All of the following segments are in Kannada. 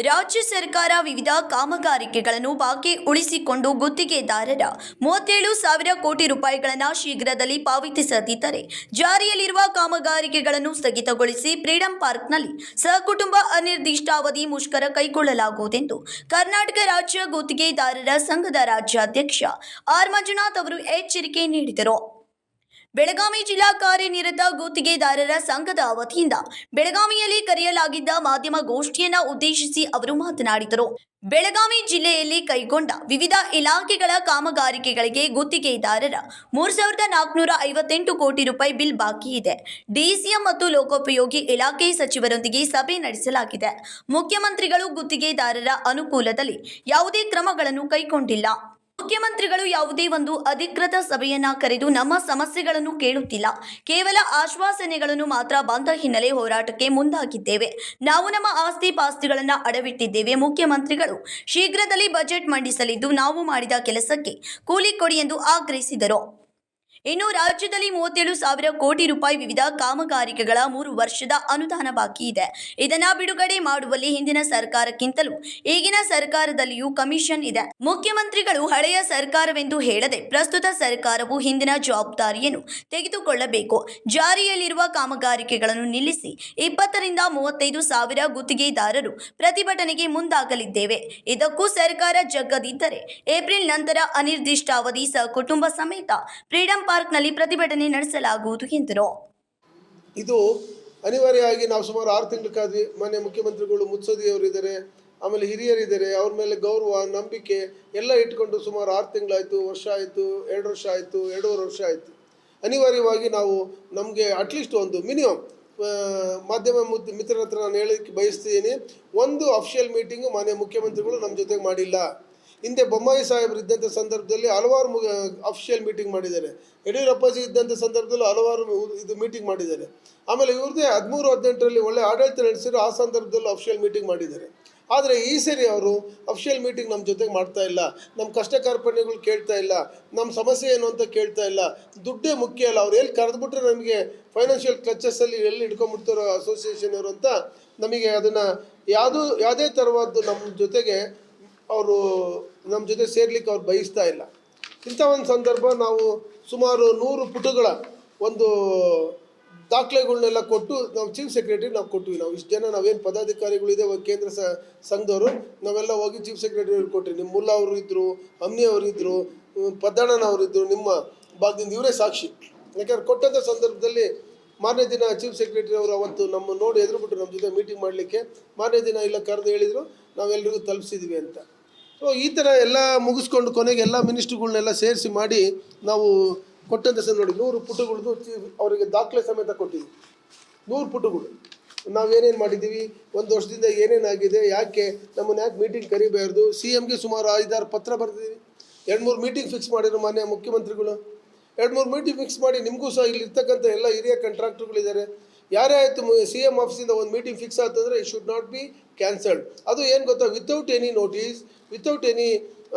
ರಾಜ್ಯ ಸರ್ಕಾರ ವಿವಿಧ ಕಾಮಗಾರಿಕೆಗಳನ್ನು ಬಾಕಿ ಉಳಿಸಿಕೊಂಡು ಗುತ್ತಿಗೆದಾರರ 37,000 ಕೋಟಿ ರೂಪಾಯಿಗಳನ್ನು ಶೀಘ್ರದಲ್ಲಿ ಪಾವತಿಸದಿದ್ದರೆ ಜಾರಿಯಲ್ಲಿರುವ ಕಾಮಗಾರಿಕೆಗಳನ್ನು ಸ್ಥಗಿತಗೊಳಿಸಿ ಫ್ರೀಡಂ ಪಾರ್ಕ್ನಲ್ಲಿ ಸಹಕುಟುಂಬ ಅನಿರ್ದಿಷ್ಟಾವಧಿ ಮುಷ್ಕರ ಕೈಗೊಳ್ಳಲಾಗುವುದೆಂದು ಕರ್ನಾಟಕ ರಾಜ್ಯ ಗುತ್ತಿಗೆದಾರರ ಸಂಘದ ರಾಜ್ಯಾಧ್ಯಕ್ಷ ಆರ್ ಮಂಜುನಾಥ್ ಅವರು ಎಚ್ಚರಿಕೆ ನೀಡಿದರು. ಬೆಳಗಾವಿ ಜಿಲ್ಲಾ ಕಾರ್ಯನಿರತ ಗುತ್ತಿಗೆದಾರರ ಸಂಘದ ವತಿಯಿಂದ ಬೆಳಗಾವಿಯಲ್ಲಿ ಕರೆಯಲಾಗಿದ್ದ ಮಾಧ್ಯಮ ಗೋಷ್ಠಿಯನ್ನು ಉದ್ದೇಶಿಸಿ ಅವರು ಮಾತನಾಡಿದರು. ಬೆಳಗಾವಿ ಜಿಲ್ಲೆಯಲ್ಲಿ ಕೈಗೊಂಡ ವಿವಿಧ ಇಲಾಖೆಗಳ ಕಾಮಗಾರಿಕೆಗಳಿಗೆ ಗುತ್ತಿಗೆದಾರರ 3,458 ಕೋಟಿ ರೂಪಾಯಿ ಬಿಲ್ ಬಾಕಿ ಇದೆ. ಡಿಸಿಎಂ ಮತ್ತು ಲೋಕೋಪಯೋಗಿ ಇಲಾಖೆ ಸಚಿವರೊಂದಿಗೆ ಸಭೆ ನಡೆಸಲಾಗಿದೆ. ಮುಖ್ಯಮಂತ್ರಿಗಳು ಗುತ್ತಿಗೆದಾರರ ಅನುಕೂಲದಲ್ಲಿ ಯಾವುದೇ ಕ್ರಮಗಳನ್ನು ಕೈಗೊಂಡಿಲ್ಲ. ಮುಖ್ಯಮಂತ್ರಿಗಳು ಯಾವುದೇ ಒಂದು ಅಧಿಕೃತ ಸಭೆಯನ್ನ ಕರೆದು ನಮ್ಮ ಸಮಸ್ಯೆಗಳನ್ನು ಕೇಳುತ್ತಿಲ್ಲ. ಕೇವಲ ಆಶ್ವಾಸನೆಗಳನ್ನು ಮಾತ್ರ ಬಂದ ಹಿನ್ನೆಲೆ ಹೋರಾಟಕ್ಕೆ ಮುಂದಾಗಿದ್ದೇವೆ. ನಾವು ನಮ್ಮ ಆಸ್ತಿ ಪಾಸ್ತಿಗಳನ್ನು ಅಡವಿಟ್ಟಿದ್ದೇವೆ. ಮುಖ್ಯಮಂತ್ರಿಗಳು ಶೀಘ್ರದಲ್ಲಿ ಬಜೆಟ್ ಮಂಡಿಸಲಿದ್ದು ನಾವು ಮಾಡಿದ ಕೆಲಸಕ್ಕೆ ಕೂಲಿ ಕೊಡಿ ಎಂದು ಆಗ್ರಹಿಸಿದರು. ಇನ್ನು ರಾಜ್ಯದಲ್ಲಿ 37,000 ಕೋಟಿ ರೂಪಾಯಿ ವಿವಿಧ ಕಾಮಗಾರಿಕೆಗಳ 3 ವರ್ಷದ ಅನುದಾನ ಬಾಕಿ ಇದೆ. ಇದನ್ನ ಬಿಡುಗಡೆ ಮಾಡುವಲ್ಲಿ ಹಿಂದಿನ ಸರ್ಕಾರಕ್ಕಿಂತಲೂ ಈಗಿನ ಸರ್ಕಾರದಲ್ಲಿಯೂ ಕಮಿಷನ್ ಇದೆ. ಮುಖ್ಯಮಂತ್ರಿಗಳು ಹಳೆಯ ಸರ್ಕಾರವೆಂದು ಹೇಳದೆ ಪ್ರಸ್ತುತ ಸರ್ಕಾರವು ಹಿಂದಿನ ಜವಾಬ್ದಾರಿಯನ್ನು ತೆಗೆದುಕೊಳ್ಳಬೇಕು. ಜಾರಿಯಲ್ಲಿರುವ ಕಾಮಗಾರಿಕೆಗಳನ್ನು ನಿಲ್ಲಿಸಿ 20 ರಿಂದ 35,000 ಗುತ್ತಿಗೆದಾರರು ಪ್ರತಿಭಟನೆಗೆ ಮುಂದಾಗಲಿದ್ದೇವೆ. ಇದಕ್ಕೂ ಸರ್ಕಾರ ಜಗ್ಗದಿದ್ದರೆ ಏಪ್ರಿಲ್ ನಂತರ ಅನಿರ್ದಿಷ್ಟಾವಧಿ ಸಹಕುಟುಂಬ ಸಮೇತ ಫ್ರೀಡಂ ಪಾರ್ಕ್ನಲ್ಲಿ ಪ್ರತಿಭಟನೆ ನಡೆಸಲಾಗುವುದು ಎಂದರು. ಇದು ಅನಿವಾರ್ಯವಾಗಿ ನಾವು ಸುಮಾರು 6 ತಿಂಗಳು ಕಾದ್ವಿ. ಮಾನ್ಯ ಮುಖ್ಯಮಂತ್ರಿಗಳು ಮುತ್ಸದಿಯವರು ಇದ್ದಾರೆ, ಆಮೇಲೆ ಹಿರಿಯರಿದ್ದಾರೆ, ಅವ್ರ ಮೇಲೆ ಗೌರವ ನಂಬಿಕೆ ಎಲ್ಲ ಇಟ್ಕೊಂಡು ಸುಮಾರು 6 ತಿಂಗಳಾಯಿತು, ವರ್ಷ ಆಯಿತು, 2 ವರ್ಷ ಆಯಿತು, 2.5 ವರ್ಷ ಆಯಿತು. ಅನಿವಾರ್ಯವಾಗಿ ನಾವು ನಮಗೆ ಅಟ್ಲೀಸ್ಟ್ ಒಂದು ಮಿನಿಮಮ್ ಮಾಧ್ಯಮ ಮಿತ್ರರ ಹತ್ರ ನಾನು ಹೇಳೋಕ್ಕೆ ಬಯಸ್ತೀನಿ, ಒಂದು ಅಫಿಷಿಯಲ್ ಮೀಟಿಂಗು ಮಾನ್ಯ ಮುಖ್ಯಮಂತ್ರಿಗಳು ನಮ್ಮ ಜೊತೆಗೆ ಮಾಡಿಲ್ಲ. ಹಿಂದೆ ಬೊಮ್ಮಾಯಿ ಸಾಹೇಬರು ಇದ್ದಂಥ ಸಂದರ್ಭದಲ್ಲಿ ಹಲವಾರು ಅಫಿಷಿಯಲ್ ಮೀಟಿಂಗ್ ಮಾಡಿದ್ದಾರೆ. ಯಡಿಯೂರಪ್ಪಾಜಿ ಇದ್ದಂಥ ಸಂದರ್ಭದಲ್ಲೂ ಹಲವಾರು ಮೀಟಿಂಗ್ ಮಾಡಿದ್ದಾರೆ. ಆಮೇಲೆ ಇವ್ರದ್ದೇ 13-18ರಲ್ಲಿ ಒಳ್ಳೆ ಆಡಳಿತ ನಡೆಸಿದ್ರು, ಆ ಸಂದರ್ಭದಲ್ಲೂ ಅಫಿಷಿಯಲ್ ಮೀಟಿಂಗ್ ಮಾಡಿದ್ದಾರೆ. ಆದರೆ ಈ ಸರಿ ಅವರು ಅಫಿಷಿಯಲ್ ಮೀಟಿಂಗ್ ನಮ್ಮ ಜೊತೆಗೆ ಮಾಡ್ತಾ ಇಲ್ಲ, ನಮ್ಮ ಕಷ್ಟ ಕಾರ್ಪಣ್ಯಗಳು ಕೇಳ್ತಾ ಇಲ್ಲ, ನಮ್ಮ ಸಮಸ್ಯೆ ಏನು ಅಂತ ಕೇಳ್ತಾ ಇಲ್ಲ. ದುಡ್ಡೇ ಮುಖ್ಯ ಅಲ್ಲ, ಅವ್ರು ಎಲ್ಲಿ ಕರೆದ್ಬಿಟ್ರೆ ನಮಗೆ ಫೈನಾನ್ಷಿಯಲ್ ಕ್ಲಚಸ್ಸಲ್ಲಿ ಎಲ್ಲಿ ಹಿಡ್ಕೊಂಡ್ಬಿಡ್ತಾರೋ ಅಸೋಸಿಯೇಷನ್ ಅವರು ಅಂತ ನಮಗೆ ಅದನ್ನು ಯಾವುದೇ ಥರವಾದ್ದು ನಮ್ಮ ಜೊತೆಗೆ ಅವರು ನಮ್ಮ ಜೊತೆ ಸೇರ್ಲಿಕ್ಕೆ ಅವ್ರು ಬಯಸ್ತಾ ಇಲ್ಲ. ಇಂಥ ಒಂದು ಸಂದರ್ಭ ನಾವು ಸುಮಾರು 100 ಪುಟಗಳ ಒಂದು ದಾಖಲೆಗಳನ್ನೆಲ್ಲ ಕೊಟ್ಟು ನಾವು ಚೀಫ್ ಸೆಕ್ರೆಟರಿ ನಾವು ಕೊಟ್ವಿ. ನಾವು ಇಷ್ಟು ಜನ ನಾವೇನು ಪದಾಧಿಕಾರಿಗಳಿದೆ ಕೇಂದ್ರ ಸಂಘದವರು ನಾವೆಲ್ಲ ಹೋಗಿ ಚೀಫ್ ಸೆಕ್ರೆಟರಿ ಕೊಟ್ರಿ. ನಿಮ್ಮ ಮುಲ್ಲಾ ಅವರು ಇದ್ದರು, ಅಮ್ನಿ ಅವರಿದ್ದರು, ಪದ್ದಣ್ಣನವರಿದ್ದರು, ನಿಮ್ಮ ಭಾಗದಿಂದ ಇವರೇ ಸಾಕ್ಷಿ. ಯಾಕಂದ್ರೆ ಕೊಟ್ಟಂಥ ಸಂದರ್ಭದಲ್ಲಿ ಮಾರನೇ ದಿನ ಚೀಫ್ ಸೆಕ್ರೆಟರಿ ಅವರು ಅವತ್ತು ನಮ್ಮ ನೋಡಿ ಎದುರುಬಿಟ್ಟು ನಮ್ಮ ಜೊತೆ ಮೀಟಿಂಗ್ ಮಾಡಲಿಕ್ಕೆ ಮಾರನೇ ದಿನ ಇಲ್ಲ ಕರೆದು ಹೇಳಿದರು ನಾವೆಲ್ಲರಿಗೂ ತಲುಪಿಸಿದ್ವಿ ಅಂತ. ಸೊ ಈ ಥರ ಎಲ್ಲ ಮುಗಿಸ್ಕೊಂಡು ಕೊನೆಗೆ ಎಲ್ಲ ಮಿನಿಸ್ಟ್ರುಗಳನ್ನೆಲ್ಲ ಸೇರಿಸಿ ಮಾಡಿ ನಾವು ಕೊಟ್ಟಂಥ ನೋಡಿ 100 ಪುಟಗಳದ್ದು ಅವರಿಗೆ ದಾಖಲೆ ಸಮೇತ ಕೊಟ್ಟಿದ್ವಿ. 100 ಪುಟಗಳು ನಾವೇನೇನು ಮಾಡಿದ್ದೀವಿ, ಒಂದು ವರ್ಷದಿಂದ ಏನೇನಾಗಿದೆ, ಯಾಕೆ ನಮ್ಮನ್ನು ಯಾಕೆ ಮೀಟಿಂಗ್ ಕರಿಬಾರ್ದು. CMಗೆ ಸುಮಾರು 5-6 ಪತ್ರ ಬರೆದಿದ್ದೀವಿ. 2-3 ಮೀಟಿಂಗ್ ಫಿಕ್ಸ್ ಮಾಡಿದ್ರು ಮಾನ್ಯ ಮುಖ್ಯಮಂತ್ರಿಗಳು. 2-3 ಮೀಟಿಂಗ್ ಫಿಕ್ಸ್ ಮಾಡಿ ನಿಮಗೂ ಸಹ ಇಲ್ಲಿರ್ತಕ್ಕಂಥ ಎಲ್ಲ ಹಿರಿಯ ಕಾಂಟ್ರಾಕ್ಟರ್ಗಳಿದ್ದಾರೆ. ಯಾರೇ ಆಯಿತು CM ಆಫೀಸಿಂದ ಒಂದು ಮೀಟಿಂಗ್ ಫಿಕ್ಸ್ ಆತಂದರೆ it should not be cancelled. ಅದು ಏನು ಗೊತ್ತಾ, without any notice, without any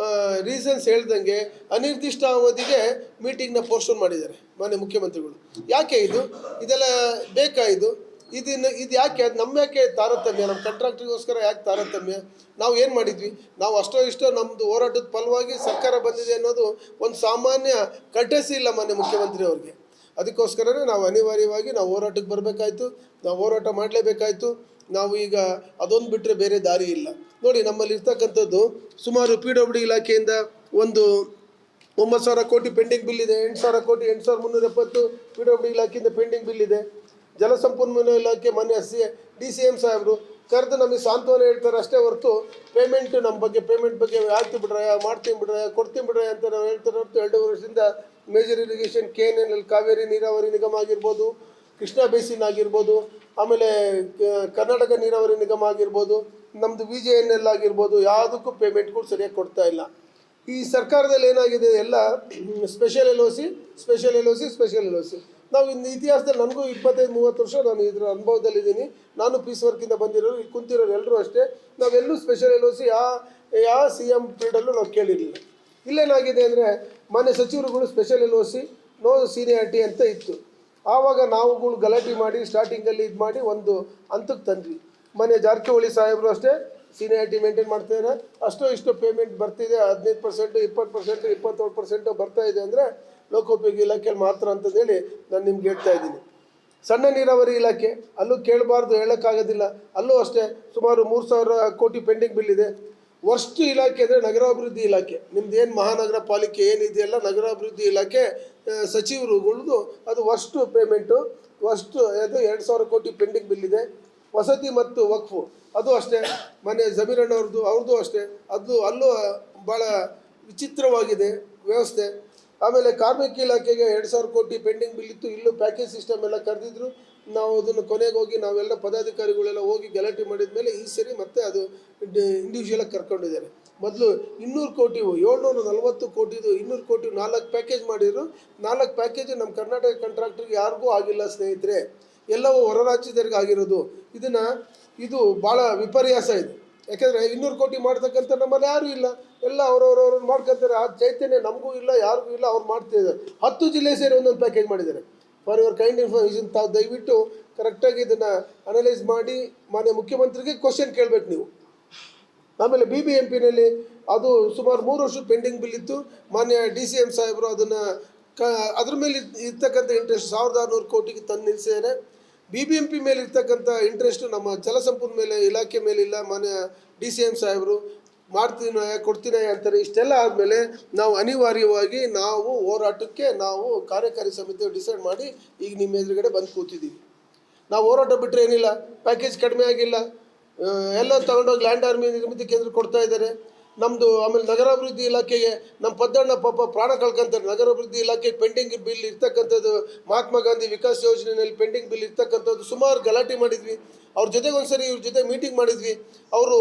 reasons ಹೇಳ್ದಂಗೆ ಅನಿರ್ದಿಷ್ಟ ಅವಧಿಗೆ ಮೀಟಿಂಗ್ನ ಪೋಸ್ಟ್ಪೋನ್ ಮಾಡಿದ್ದಾರೆ ಮಾನ್ಯ ಮುಖ್ಯಮಂತ್ರಿಗಳು. ಯಾಕೆ ಇದೆಲ್ಲ ಬೇಕಾ? ಇದು ಯಾಕೆ? ಅದು ನಮ್ಮ ಯಾಕೆ ತಾರತಮ್ಯ? ನಮ್ಮ ಕಾಂಟ್ರಾಕ್ಟ್ರಿಗೋಸ್ಕರ ಯಾಕೆ ತಾರತಮ್ಯ? ನಾವು ಏನು ಮಾಡಿದ್ವಿ? ನಾವು ಅಷ್ಟೋ ಇಷ್ಟೋ ನಮ್ಮದು ಹೋರಾಟದ ಫಲವಾಗಿ ಸರ್ಕಾರ ಬಂದಿದೆ ಅನ್ನೋದು ಒಂದು ಸಾಮಾನ್ಯ ಕಟಸಿ ಇಲ್ಲ ಮಾನ್ಯ ಮುಖ್ಯಮಂತ್ರಿ ಅವ್ರಿಗೆ. ಅದಕ್ಕೋಸ್ಕರನೇ ನಾವು ಅನಿವಾರ್ಯವಾಗಿ ನಾವು ಹೋರಾಟಕ್ಕೆ ಬರಬೇಕಾಯ್ತು, ನಾವು ಹೋರಾಟ ಮಾಡಲೇಬೇಕಾಯ್ತು. ನಾವು ಈಗ ಅದೊಂದು ಬಿಟ್ಟರೆ ಬೇರೆ ದಾರಿ ಇಲ್ಲ. ನೋಡಿ, ನಮ್ಮಲ್ಲಿ ಇರ್ತಕ್ಕಂಥದ್ದು ಸುಮಾರು PWD ಇಲಾಖೆಯಿಂದ ಒಂದು 9,000 ಕೋಟಿ ಪೆಂಡಿಂಗ್ ಬಿಲ್ ಇದೆ. 8,000 ಕೋಟಿ 8,370 PWD ಇಲಾಖೆಯಿಂದ ಪೆಂಡಿಂಗ್ ಬಿಲ್ ಇದೆ. ಜಲಸಂಪನ್ಮೂಲ ಇಲಾಖೆ ಮಾನ್ಯ DCM ಸಾಹೇಬರು ಕರೆದು ನಮಗೆ ಸಾಂತ್ವನ ಹೇಳ್ತಾರೆ ಅಷ್ಟೇ ಹೊರತು ಪೇಮೆಂಟ್ ನಮ್ಮ ಬಗ್ಗೆ ಪೇಮೆಂಟ್ ಬಗ್ಗೆ ಆಗ್ತಿ ಬಿಡ್ರೆ, ಮಾಡ್ತೀನಿ ಬಿಡ್ರೆ, ಕೊಡ್ತೀನಿ ಬಿಡ್ರೆ ಅಂತ ನಾವು ಹೇಳ್ತಾರೆ ಹೊರತು 2 ವರ್ಷದಿಂದ ಮೇಜರ್ ಇರಿಗೇಷನ್ KNL ಕಾವೇರಿ ನೀರಾವರಿ ನಿಗಮ ಆಗಿರ್ಬೋದು, ಕೃಷ್ಣಾ ಬೇಸಿನ್ ಆಗಿರ್ಬೋದು, ಆಮೇಲೆ ಕರ್ನಾಟಕ ನೀರಾವರಿ ನಿಗಮ ಆಗಿರ್ಬೋದು, ನಮ್ಮದು VJNL ಆಗಿರ್ಬೋದು, ಯಾವುದಕ್ಕೂ ಪೇಮೆಂಟ್ಗಳು ಸರಿಯಾಗಿ ಕೊಡ್ತಾ ಇಲ್ಲ. ಈ ಸರ್ಕಾರದಲ್ಲಿ ಏನಾಗಿದೆ, ಎಲ್ಲ ಸ್ಪೆಷಲ್ LOC. ನಾವು ಇನ್ನು ಇತಿಹಾಸದಲ್ಲಿ ನನಗೂ 25-30 ವರ್ಷ ನಾನು ಇದರ ಅನುಭವದಲ್ಲಿದ್ದೀನಿ. ನಾನು ಪೀಸ್ ವರ್ಕಿಂದ ಬಂದಿರೋರು, ಇಲ್ಲಿ ಕುಂತಿರೋರು ಎಲ್ಲರೂ ಅಷ್ಟೇ. ನಾವೆಲ್ಲೂ ಸ್ಪೆಷಲ್ LOC ಯಾವ CM ಪೀರಿಯಡಲ್ಲೂ ನಾವು ಕೇಳಿರಲಿಲ್ಲ. ಇಲ್ಲೇನಾಗಿದೆ ಅಂದರೆ ಮಾನ್ಯ ಸಚಿವರುಗಳು ಸ್ಪೆಷಲ್ LOC ನೋ ಸೀನಿಯಾರಿಟಿ ಅಂತ ಇತ್ತು. ಆವಾಗ ನಾವುಗಳು ಗಲಾಟೆ ಮಾಡಿ ಸ್ಟಾರ್ಟಿಂಗಲ್ಲಿ ಇದು ಮಾಡಿ ಒಂದು ಹಂತಕ್ಕೆ ತಂದ್ವಿ. ಮನೆ ಜಾರಕಿಹೊಳಿ ಸಾಹೇಬರು ಅಷ್ಟೇ ಸೀನಿಯಾರಿಟಿ ಮೇಂಟೈನ್ ಮಾಡ್ತಿದ್ದಾರೆ, ಅಷ್ಟೋ ಇಷ್ಟು ಪೇಮೆಂಟ್ ಬರ್ತಿದೆ, 15%, 20%, 27% ಬರ್ತಾ ಇದೆ ಅಂದರೆ ಲೋಕೋಪಯೋಗಿ ಇಲಾಖೆಯಲ್ಲಿ ಮಾತ್ರ ಅಂತಂದೇಳಿ ನಾನು ನಿಮ್ಗೆ ಹೇಳ್ತಾ ಇದ್ದೀನಿ. ಸಣ್ಣ ನೀರಾವರಿ ಇಲಾಖೆ ಅಲ್ಲೂ ಕೇಳಬಾರ್ದು, ಹೇಳೋಕ್ಕಾಗೋದಿಲ್ಲ. ಅಲ್ಲೂ ಅಷ್ಟೇ ಸುಮಾರು 3,000 ಕೋಟಿ ಪೆಂಡಿಂಗ್ ಬಿಲ್ ಇದೆ. ವರ್ಸ್ಟ್ ಇಲಾಖೆ ಅಂದರೆ ನಗರಾಭಿವೃದ್ಧಿ ಇಲಾಖೆ. ನಿಮ್ದು ಏನು ಮಹಾನಗರ ಪಾಲಿಕೆ ಏನಿದೆಯಲ್ಲ, ನಗರಾಭಿವೃದ್ಧಿ ಇಲಾಖೆ ಸಚಿವರುಗಳದು ಅದು ವರ್ಸ್ಟ್ ಪೇಮೆಂಟು, ವರ್ಸ್ಟ್ ಅದು 2,000 ಕೋಟಿ ಪೆಂಡಿಂಗ್ ಬಿಲ್ ಇದೆ. ವಸತಿ ಮತ್ತು ವಕ್ಫು ಅದು ಅಷ್ಟೇ, ಮನೆ ಜಮೀರಣ್ಣ ಅವ್ರದ್ದು ಅಷ್ಟೇ, ಅದು ಅಲ್ಲೂ ಭಾಳ ವಿಚಿತ್ರವಾಗಿದೆ ವ್ಯವಸ್ಥೆ. ಆಮೇಲೆ ಕಾರ್ಮಿಕ ಇಲಾಖೆಗೆ 2,000 ಕೋಟಿ ಪೆಂಡಿಂಗ್ ಬಿಲ್ ಇತ್ತು. ಇಲ್ಲೂ ಪ್ಯಾಕೇಜ್ ಸಿಸ್ಟಮ್ ಎಲ್ಲ ಕರೆದಿದ್ರು. ನಾವು ಅದನ್ನು ಕೊನೆಗೆ ಹೋಗಿ ನಾವೆಲ್ಲ ಪದಾಧಿಕಾರಿಗಳೆಲ್ಲ ಹೋಗಿ ಗಲಾಟೆ ಮಾಡಿದ ಮೇಲೆ ಈ ಸರಿ ಮತ್ತೆ ಅದು ಇಂಡಿವಿಜುವಲಾಗಿ ಕರ್ಕೊಂಡಿದ್ದಾರೆ. ಮೊದಲು 200 ಕೋಟಿ 740 ಕೋಟಿದು 200 ಕೋಟಿ 4 ಪ್ಯಾಕೇಜ್ ಮಾಡಿದ್ರು. 4 ಪ್ಯಾಕೇಜ್ ನಮ್ಮ ಕರ್ನಾಟಕ ಕಾಂಟ್ರಾಕ್ಟರ್ಗೆ ಯಾರಿಗೂ ಆಗಿಲ್ಲ ಸ್ನೇಹಿತರೆ, ಎಲ್ಲವೂ ಹೊರ ರಾಜ್ಯದವ್ರಿಗೆ ಆಗಿರೋದು. ಇದು ಭಾಳ ವಿಪರ್ಯಾಸ ಇದೆ. ಯಾಕೆಂದರೆ 200 ಕೋಟಿ ಮಾಡ್ತಕ್ಕಂಥ ನಮ್ಮಲ್ಲಿ ಯಾರೂ ಇಲ್ಲ, ಎಲ್ಲ ಅವ್ರವ್ರವ್ರು ಮಾಡ್ಕೊತಾರೆ. ಆ ಚೈತನ್ಯ ನಮಗೂ ಇಲ್ಲ, ಯಾರಿಗೂ ಇಲ್ಲ, ಅವ್ರು ಮಾಡ್ತಿದ್ದಾರೆ. 10 ಜಿಲ್ಲೆ ಸೇರಿ ಒಂದೊಂದು ಪ್ಯಾಕೇಜ್ ಮಾಡಿದ್ದಾರೆ. ಫಾರ್ ಯುವರ್ ಕೈಂಡ್ ಇನ್ಫಾರ್ಮೇಷನ್, ತಾವು ದಯವಿಟ್ಟು ಕರೆಕ್ಟಾಗಿ ಇದನ್ನು ಅನಲೈಸ್ ಮಾಡಿ ಮಾನ್ಯ ಮುಖ್ಯಮಂತ್ರಿಗೆ ಕ್ವಶನ್ ಕೇಳಬೇಕು ನೀವು. ಆಮೇಲೆ BBMPನಲ್ಲಿ ಅದು ಸುಮಾರು 3 ವರ್ಷದ ಪೆಂಡಿಂಗ್ ಬಿಲ್ ಇತ್ತು. ಮಾನ್ಯ DCM ಸಾಹೇಬರು ಅದನ್ನು ಅದ್ರ ಮೇಲೆ ಇರ್ತಕ್ಕಂಥ ಇಂಟ್ರೆಸ್ಟ್ 1,600 ಕೋಟಿಗೆ ತಂದು ನಿಲ್ಲಿಸಿದ್ದಾರೆ. BBMP ಮೇಲೆ ಇರ್ತಕ್ಕಂಥ ಇಂಟ್ರೆಸ್ಟು ನಮ್ಮ ಜಲಸಂಪನ್ಮೂಲ ಮೇಲೆ ಇಲಾಖೆ ಮೇಲಿಲ್ಲ. ಮಾನ್ಯ DCM ಸಾಹೇಬರು ಮಾಡ್ತೀನಿ ಕೊಡ್ತೀನಿ ಅಂತಾರೆ. ಇಷ್ಟೆಲ್ಲ ಆದಮೇಲೆ ನಾವು ಅನಿವಾರ್ಯವಾಗಿ ನಾವು ಹೋರಾಟಕ್ಕೆ ನಾವು ಕಾರ್ಯಕಾರಿ ಸಮಿತಿ ಡಿಸೈಡ್ ಮಾಡಿ ಈಗ ನಿಮ್ಮ ಎದುರುಗಡೆ ಬಂದು ಕೂತಿದ್ದೀವಿ. ನಾವು ಹೋರಾಟ ಬಿಟ್ಟರೆ ಏನಿಲ್ಲ, ಪ್ಯಾಕೇಜ್ ಕಡಿಮೆ ಆಗಿಲ್ಲ, ಎಲ್ಲ ತಗೊಂಡೋಗಿ ಲ್ಯಾಂಡ್ ಆರ್ಮಿ ನಿರ್ಮಿತಿ ಕೇಂದ್ರ ಕೊಡ್ತಾ ಇದ್ದಾರೆ ನಮ್ಮದು. ಆಮೇಲೆ ನಗರಾಭಿವೃದ್ಧಿ ಇಲಾಖೆಗೆ ನಮ್ಮ ಪದ್ದಣ್ಣ ಪಾಪ ಪ್ರಾಣ ಕಳ್ಕೊಂತಾರೆ. ನಗರಾಭಿವೃದ್ಧಿ ಇಲಾಖೆಗೆ ಪೆಂಡಿಂಗ್ ಬಿಲ್ ಇರ್ತಕ್ಕಂಥದ್ದು, ಮಹಾತ್ಮ ಗಾಂಧಿ ವಿಕಾಸ್ ಯೋಜನೆಯಲ್ಲಿ ಪೆಂಡಿಂಗ್ ಬಿಲ್ ಇರ್ತಕ್ಕಂಥದ್ದು ಸುಮಾರು ಗಲಾಟೆ ಮಾಡಿದ್ವಿ. ಅವ್ರ ಜೊತೆಗೆ ಒಂದ್ಸರಿ ಇವ್ರ ಜೊತೆ ಮೀಟಿಂಗ್ ಮಾಡಿದ್ವಿ. ಅವರು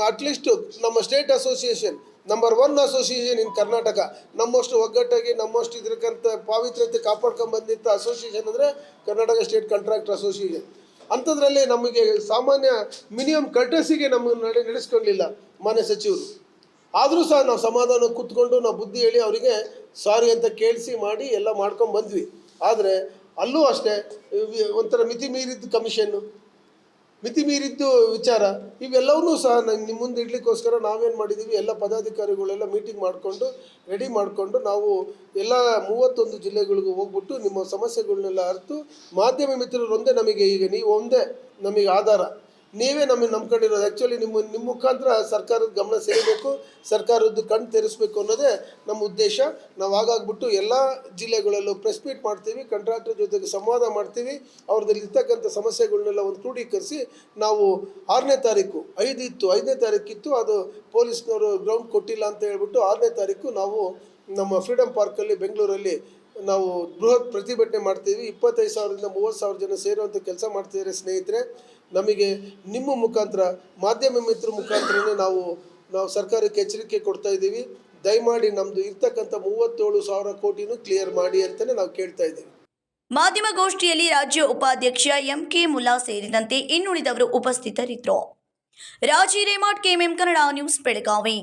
ಅಟ್ಲೀಸ್ಟು ನಮ್ಮ ಸ್ಟೇಟ್ ಅಸೋಸಿಯೇಷನ್ ನಂಬರ್ 1 ಅಸೋಸಿಯೇಷನ್ ಇನ್ ಕರ್ನಾಟಕ, ನಮ್ಮಷ್ಟು ಒಗ್ಗಟ್ಟಾಗಿ ನಮ್ಮಷ್ಟು ಇದಕ್ಕಂಥ ಪಾವಿತ್ರ್ಯತೆ ಕಾಪಾಡ್ಕೊಂಡ್ಬಂದಿದ್ದ ಅಸೋಸಿಯೇಷನ್ ಅಂದರೆ ಕರ್ನಾಟಕ ಸ್ಟೇಟ್ ಕಾಂಟ್ರಾಕ್ಟರ್ ಅಸೋಸಿಯೇಷನ್. ಅಂಥದ್ರಲ್ಲಿ ನಮಗೆ ಸಾಮಾನ್ಯ ಮಿನಿಮಮ್ ಕರ್ಟಸಿಗೆ ನಮ್ಮನ್ನು ನಡೆಸ್ಕೊಳ್ಳಲಿಲ್ಲ ಮಾನ್ಯ ಸಚಿವರು. ಆದರೂ ಸಹ ನಾವು ಸಮಾಧಾನ ಕೂತ್ಕೊಂಡು ನಾವು ಬುದ್ಧಿ ಹೇಳಿ ಅವರಿಗೆ ಸಾರಿ ಅಂತ ಕೇಳಿಸಿ ಮಾಡಿ ಎಲ್ಲ ಮಾಡ್ಕೊಂಡು ಬಂದ್ವಿ. ಆದರೆ ಅಲ್ಲೂ ಅಷ್ಟೇ ಒಂಥರ ಮಿತಿ ಮೀರಿದ್ದು ಕಮಿಷನ್ನು, ಮಿತಿ ಮೀರಿದ್ದು ವಿಚಾರ, ಇವೆಲ್ಲವನ್ನೂ ಸಹ ನಿಮ್ಮ ಮುಂದೆ ಇಡ್ಲಿಕ್ಕೋಸ್ಕರ ನಾವೇನು ಮಾಡಿದ್ದೀವಿ, ಎಲ್ಲ ಪದಾಧಿಕಾರಿಗಳೆಲ್ಲ ಮೀಟಿಂಗ್ ಮಾಡಿಕೊಂಡು ರೆಡಿ ಮಾಡಿಕೊಂಡು ನಾವು ಎಲ್ಲ 31 ಜಿಲ್ಲೆಗಳಿಗೂ ಹೋಗ್ಬಿಟ್ಟು ನಿಮ್ಮ ಸಮಸ್ಯೆಗಳನ್ನೆಲ್ಲ ಅರಿತು, ಮಾಧ್ಯಮ ಮಿತ್ರರು ಒಂದೇ ನಮಗೆ, ಈಗ ನೀವು ಒಂದೇ ನಮಗೆ ಆಧಾರ, ನೀವೇ ನಮಗೆ ನಂಬ್ಕೊಂಡಿರೋದು. ಆ್ಯಕ್ಚುಲಿ ನಿಮ್ಮ ಮುಖಾಂತರ ಸರ್ಕಾರದ ಗಮನ ಸೆಳೆಯಬೇಕು, ಸರ್ಕಾರದ್ದು ಕಣ್ಣು ತೆರೆಸಬೇಕು ಅನ್ನೋದೇ ನಮ್ಮ ಉದ್ದೇಶ. ನಾವು ಹಾಗಾಗ್ಬಿಟ್ಟು ಎಲ್ಲ ಜಿಲ್ಲೆಗಳಲ್ಲೂ ಪ್ರೆಸ್ ಮೀಟ್ ಮಾಡ್ತೀವಿ, ಕಾಂಟ್ರಾಕ್ಟರ್ ಜೊತೆಗೆ ಸಂವಾದ ಮಾಡ್ತೀವಿ. ಅವ್ರದ್ದಲ್ಲಿ ಇರ್ತಕ್ಕಂಥ ಸಮಸ್ಯೆಗಳನ್ನೆಲ್ಲ ಒಂದು ಕ್ರೋಢೀಕರಿಸಿ ನಾವು 6ನೇ ತಾರೀಕು 5ನೇ ತಾರೀಕಿತ್ತು, ಅದು ಪೊಲೀಸ್ನವರು ಗ್ರೌಂಡ್ ಕೊಟ್ಟಿಲ್ಲ ಅಂತ ಹೇಳ್ಬಿಟ್ಟು 6ನೇ ತಾರೀಕು ನಾವು ನಮ್ಮ ಫ್ರೀಡಮ್ ಪಾರ್ಕಲ್ಲಿ ಬೆಂಗಳೂರಲ್ಲಿ ನಾವು ಬೃಹತ್ ಪ್ರತಿಭಟನೆ ಮಾಡ್ತೀವಿ. 25,000ರಿಂದ 30,000 ಜನ ಸೇರುವಂಥ ಕೆಲಸ ಮಾಡ್ತಿದ್ದಾರೆ ಸ್ನೇಹಿತರೆ. ನಮಗೆ ನಿಮ್ಮ ಮುಖಾಂತರ ಮಾಧ್ಯಮ ಮಿತ್ರ ಮುಖಾಂತರನೇ ನಾವು ಸರ್ಕಾರಕ್ಕೆ ಎಚ್ಚರಿಕೆ ಕೊಡ್ತಾ ಇದ್ದೀವಿ. ದಯಮಾಡಿ ನಮ್ಮದು ಇರ್ತಕ್ಕಂಥ 37,000 ಕೋಟಿನೂ ಕ್ಲಿಯರ್ ಮಾಡಿ ಅಂತಲೇ ನಾವು ಕೇಳ್ತಾ ಇದ್ದೀವಿ. ಮಾಧ್ಯಮಗೋಷ್ಠಿಯಲ್ಲಿ ರಾಜ್ಯ ಉಪಾಧ್ಯಕ್ಷ MK ಮುಲ್ಲಾ ಸೇರಿದಂತೆ ಇನ್ನುಳಿದವರು ಉಪಸ್ಥಿತರಿದ್ದರು. ರಾಜಿ ರೇಮಾಟ್, KMM ಕನ್ನಡ ನ್ಯೂಸ್, ಬೆಳಗಾವಿ.